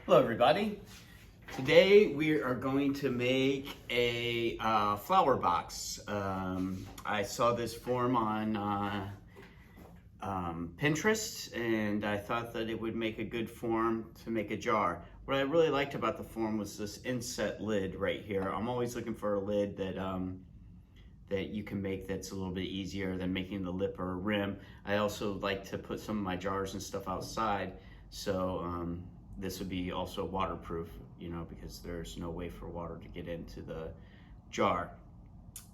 Hello everybody. Today we are going to make a flower box. I saw this form on Pinterest and I thought that it would make a good form to make a jar. What I really liked about the form was this inset lid right here. I'm always looking for a lid that you can make that's a little bit easier than making the lip or a rim. I also like to put some of my jars and stuff outside, so this would be also waterproof, you know, because there's no way for water to get into the jar.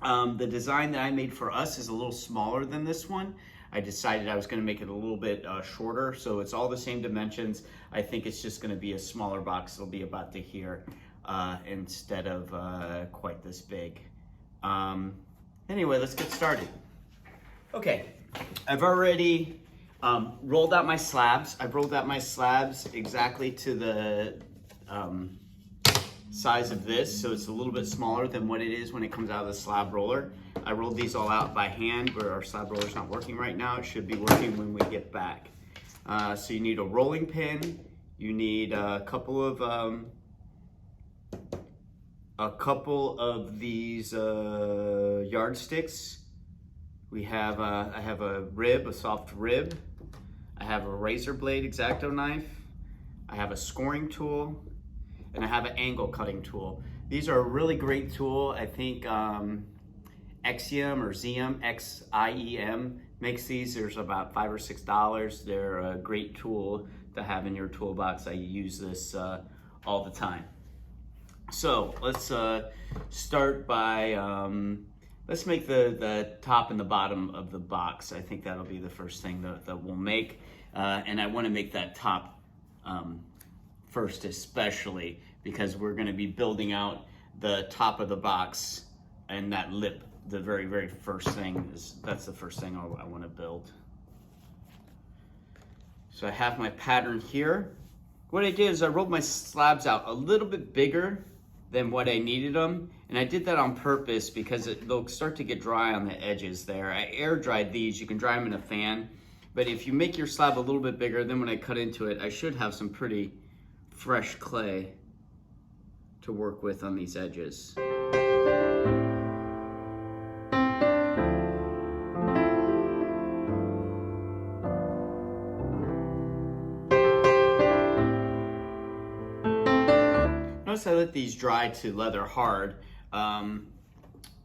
The design that I made for us is a little smaller than this one. I decided I was going to make it a little bit shorter, so it's all the same dimensions. I think it's just going to be a smaller box. It'll be about to here instead of quite this big. Anyway, let's get started. Okay, I've already rolled out my slabs. I've rolled out my slabs exactly to the size of this, so it's a little bit smaller than what it is when it comes out of the slab roller. I rolled these all out by hand, where our slab roller's not working right now. It should be working when we get back. So you need a rolling pin. You need a couple of these yardsticks. I have a rib, a soft rib. I have a razor blade X-Acto knife. I have a scoring tool, and I have an angle cutting tool. These are a really great tool. I think Xiem or Xiem, Xiem makes these. There's about $5 or $6. They're a great tool to have in your toolbox. I use this all the time. So let's start by, let's make the top and the bottom of the box. I think that'll be the first thing that we'll make. And I want to make that top first, especially because we're going to be building out the top of the box, and that lip, the very, very first thing, that's the first thing I want to build. So I have my pattern here. What I did is I rolled my slabs out a little bit bigger than what I needed them, and I did that on purpose because they'll start to get dry on the edges there. I air dried these. You can dry them in a fan, but if you make your slab a little bit bigger, then when I cut into it, I should have some pretty fresh clay to work with on these edges. Notice I let these dry to leather hard.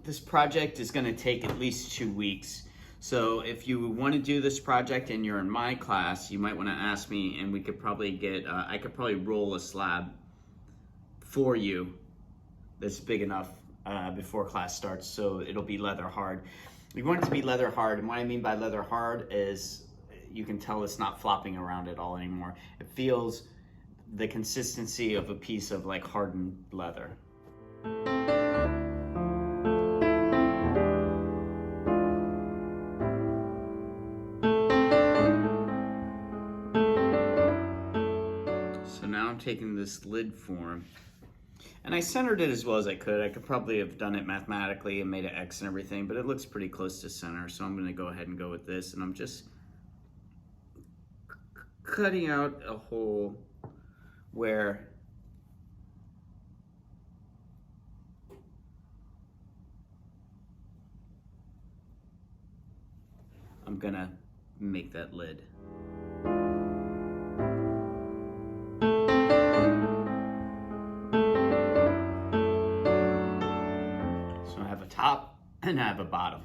This project is going to take at least 2 weeks. So if you want to do this project and you're in my class, you might want to ask me, and we could probably get, I could probably roll a slab for you that's big enough before class starts, so it'll be leather hard. We want it to be leather hard, and what I mean by leather hard is you can tell it's not flopping around at all anymore. It feels the consistency of a piece of like hardened leather. So now I'm taking this lid form, and I centered it as well as I could. I could probably have done it mathematically and made an X and everything, but it looks pretty close to center, so I'm gonna go ahead and go with this, and I'm just cutting out a hole where I'm gonna make that lid. So I have a top and I have a bottom.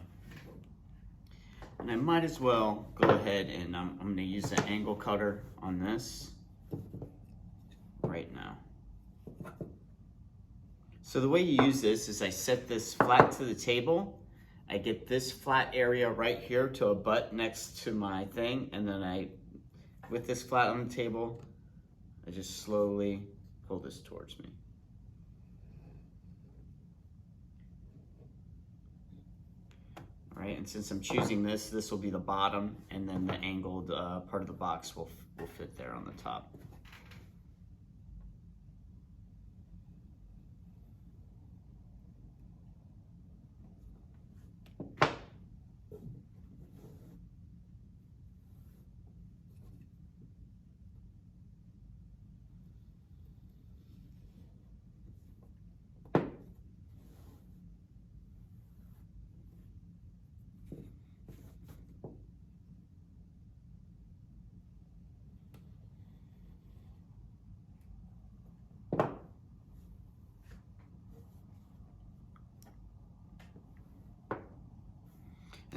And I might as well go ahead and I'm gonna use the angle cutter on this right now. So the way you use this is I set this flat to the table. I get this flat area right here to a butt next to my thing, and then with this flat on the table, I just slowly pull this towards me. All right, and since I'm choosing this will be the bottom, and then the angled part of the box will fit there on the top.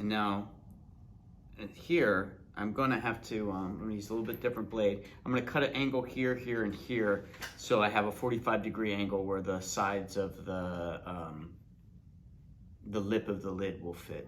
And now here, I'm gonna have to, I'm gonna use a little bit different blade. I'm gonna cut an angle here, here, and here, so I have a 45-degree angle where the sides of the lip of the lid will fit.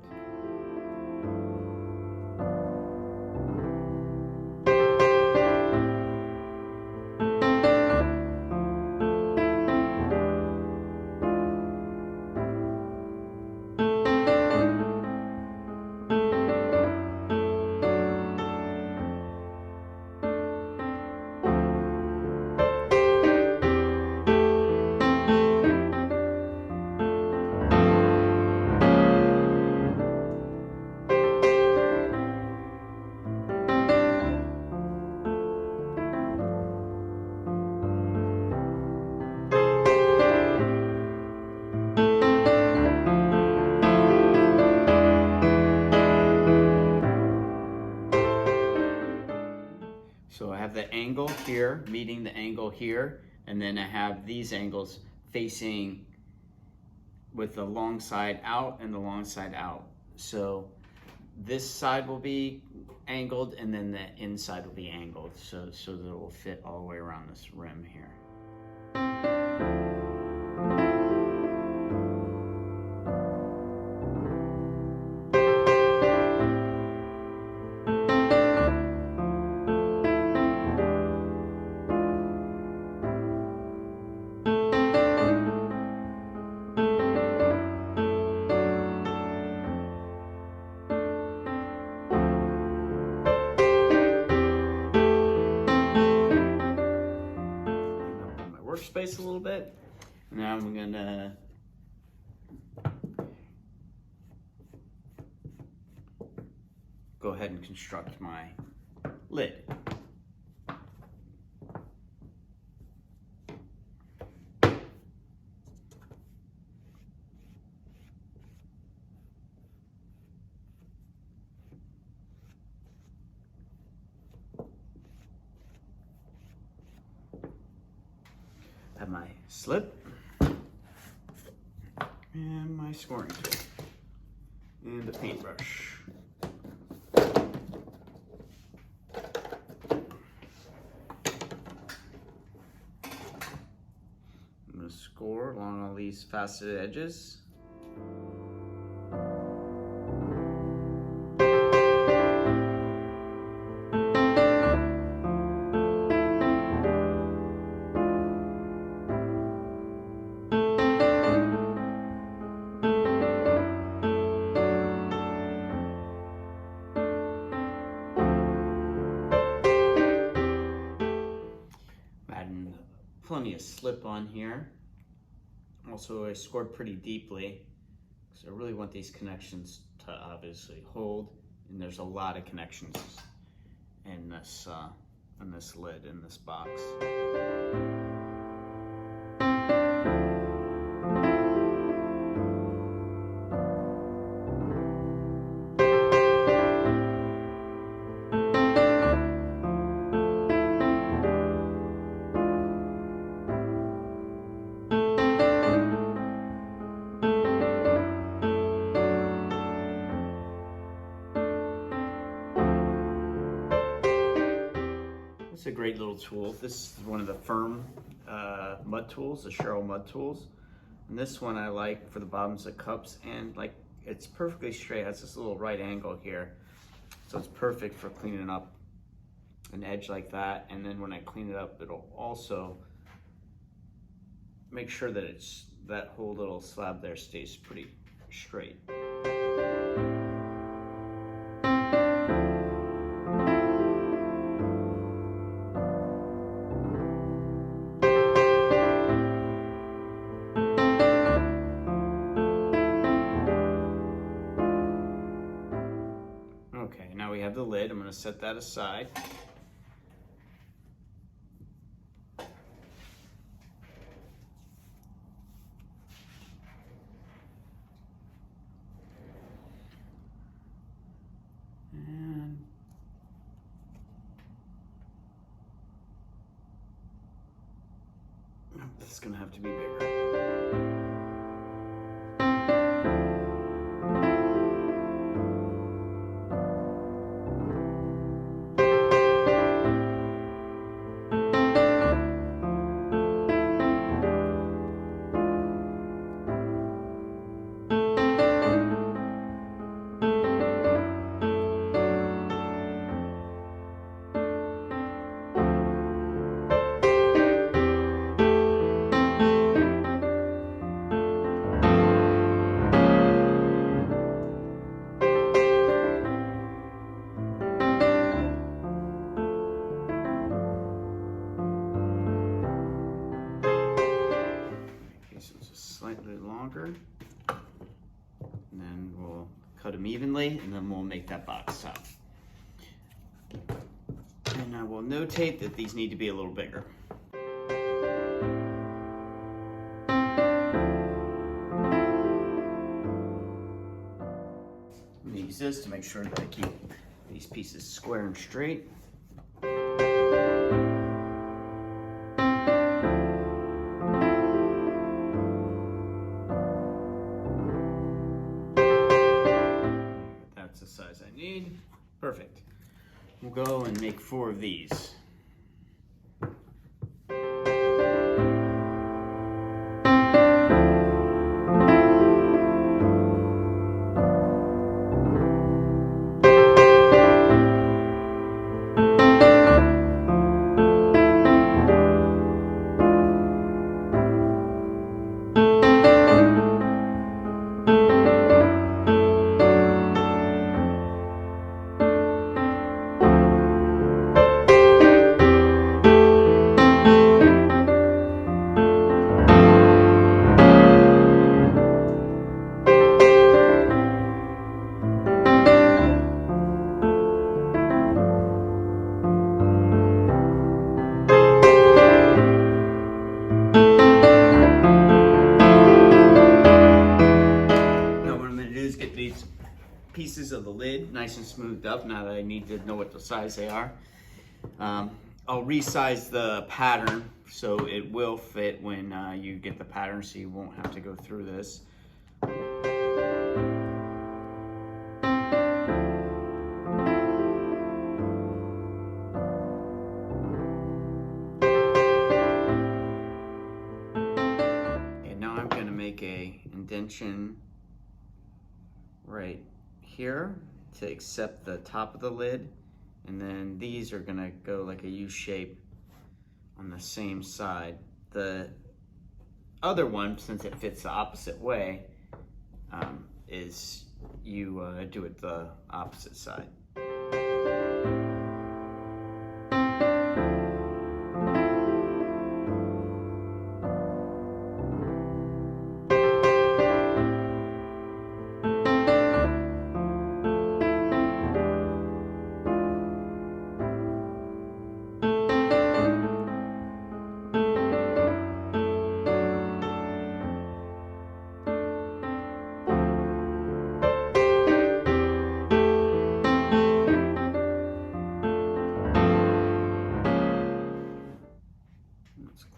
So I have the angle here meeting the angle here, and then I have these angles facing with the long side out and the long side out. So this side will be angled and then the inside will be angled, so that it will fit all the way around this rim here. Workspace a little bit. Now I'm gonna go ahead and construct my lid. Have my slip and my scoring tool and a paintbrush. I'm going to score along all these faceted edges. Plenty of slip on here. Also, I scored pretty deeply because I really want these connections to obviously hold, and there's a lot of connections in this lid, in this box. It's a great little tool. This is one of the firm mud tools, the Cheryl mud tools. And this one I like for the bottoms of cups, and like it's perfectly straight. It has this little right angle here. So it's perfect for cleaning up an edge like that. And then when I clean it up, it'll also make sure that that whole little slab there stays pretty straight. Okay, now we have the lid. I'm going to set that aside. And this is going to have to be bigger. longer. And then we'll cut them evenly, and then we'll make that box top. And I will notate that these need to be a little bigger. I'm gonna use this to make sure that I keep these pieces square and straight. That's the size I need. Perfect. We'll go and make 4 of these. Pieces of the lid nice and smoothed up now that I need to know what the size they are. I'll resize the pattern so it will fit when you get the pattern, so you won't have to go through this. And now I'm going to make a indentation right here to accept the top of the lid, and then these are gonna go like a U shape on the same side. The other one, since it fits the opposite way, is you do it the opposite side.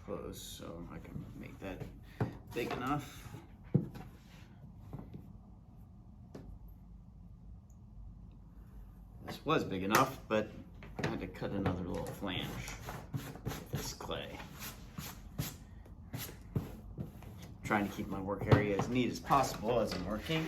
Close so I can make that big enough. This was big enough, but I had to cut another little flange with this clay. Trying to keep my work area as neat as possible as I'm working.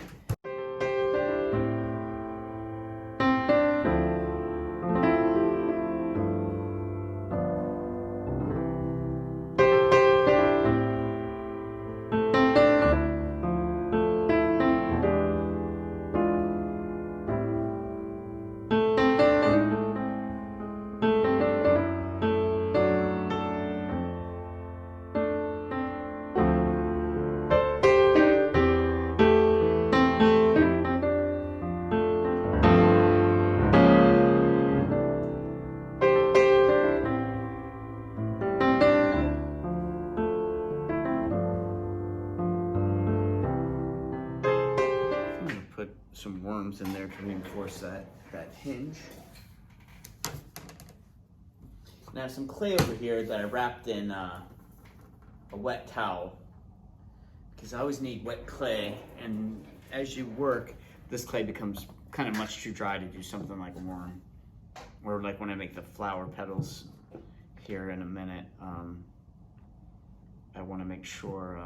Some worms in there to reinforce that hinge. Now some clay over here that I wrapped in a wet towel, because I always need wet clay, and as you work, this clay becomes kind of much too dry to do something like a worm, or like when I make the flower petals here in a minute. I want to make sure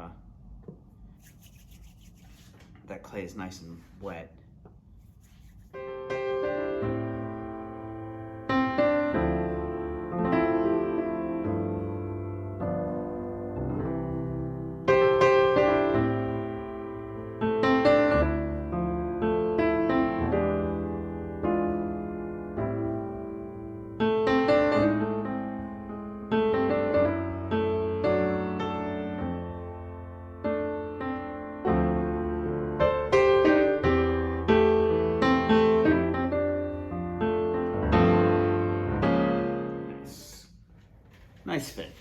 that clay is nice and wet. nice fit.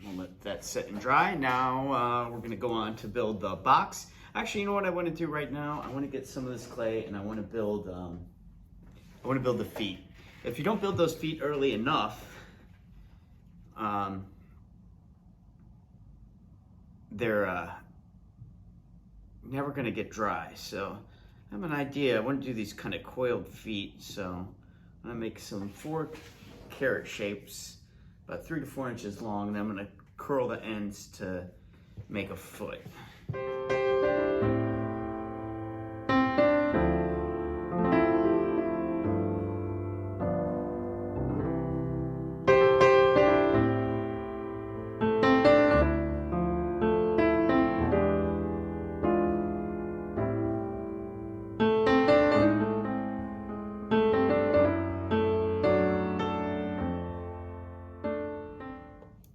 We'll let that sit and dry. Now we're gonna go on to build the box. Actually, you know what I want to do right now? I want to get some of this clay and I want to build the feet. If you don't build those feet early enough, they're never gonna get dry. So I have an idea. I want to do these kind of coiled feet. So I'm gonna make some 4 carat shapes, about 3 to 4 inches long, and I'm gonna curl the ends to make a foot.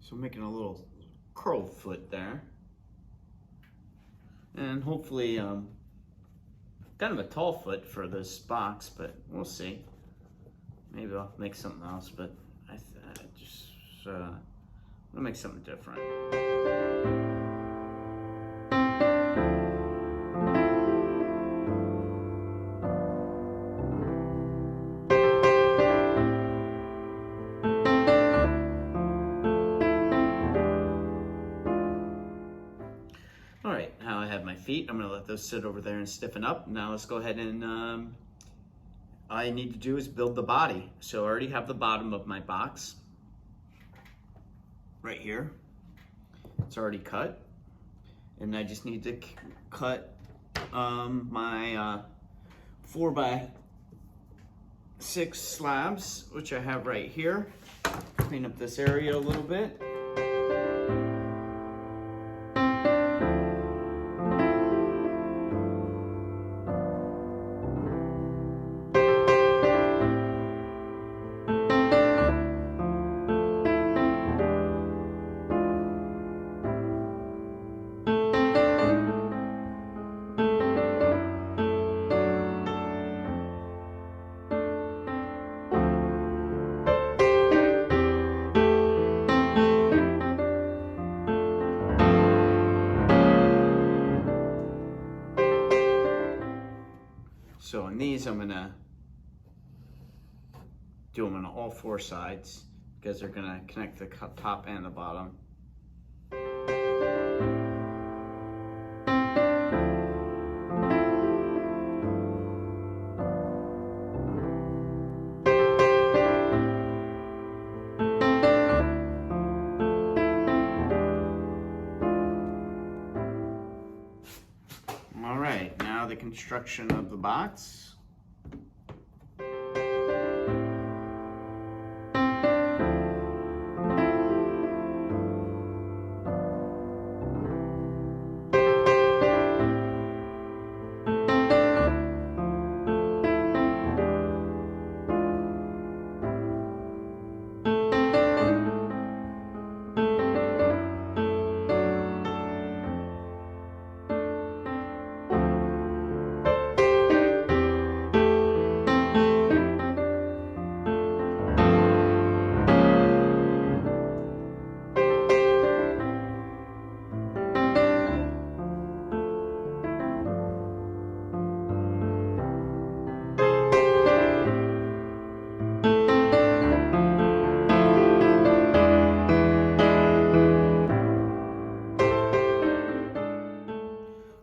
So I'm making a little curled foot there. And hopefully, kind of a tall foot for this box, but we'll see. Maybe I'll make something else, but I just want to make something different. All right, now I have my feet. I'm gonna let those sit over there and stiffen up. Now let's go ahead and, all I need to do is build the body. So I already have the bottom of my box right here. It's already cut. And I just need to cut my 4x6 slabs, which I have right here. Clean up this area a little bit. So on these, I'm gonna do them on all 4 sides because they're gonna connect the top and the bottom. All right, now the construction of the box.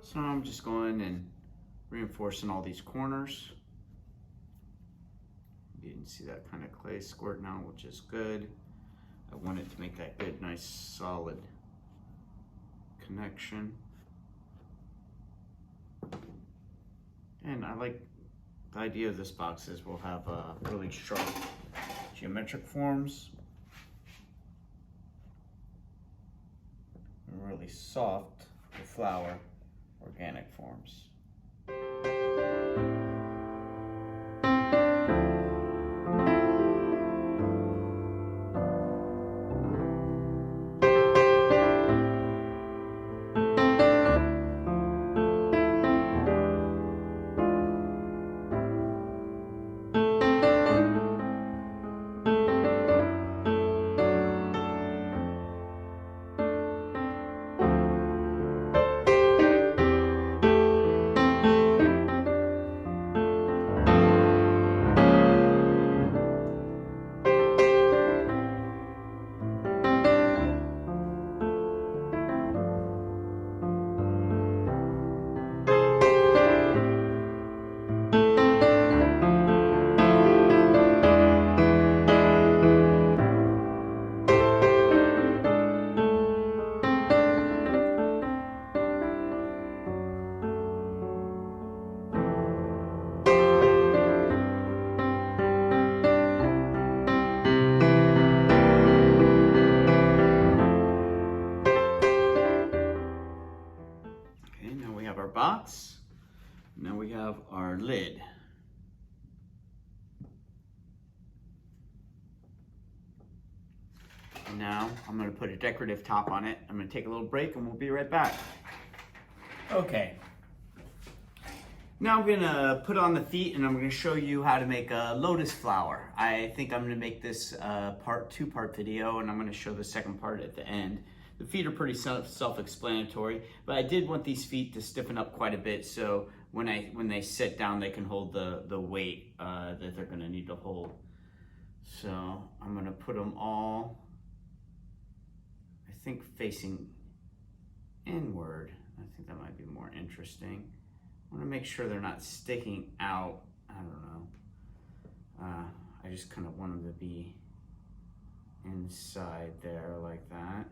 So I'm just going and reinforcing all these corners. You can see that kind of clay squirting out, which is good. I want it to make that good, nice, solid connection. And I like the idea of this box is we'll have really sharp geometric forms. And really soft or flower organic forms. our box. Now we have our lid. And now I'm going to put a decorative top on it. I'm going to take a little break and we'll be right back. Okay. Now I'm going to put on the feet and I'm going to show you how to make a lotus flower. I think I'm going to make this two-part video, and I'm going to show the second part at the end. The feet are pretty self-explanatory, but I did want these feet to stiffen up quite a bit, so when they sit down, they can hold the weight that they're going to need to hold. So I'm going to put them all, I think, facing inward. I think that might be more interesting. I want to make sure they're not sticking out. I don't know. I just kind of want them to be inside there like that.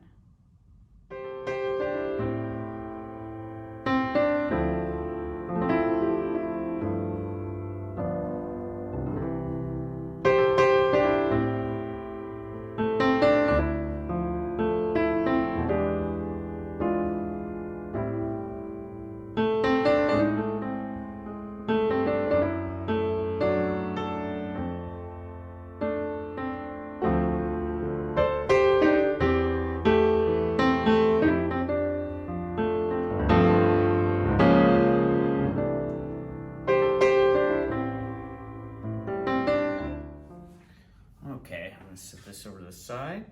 Okay, I'm going to set this over to the side.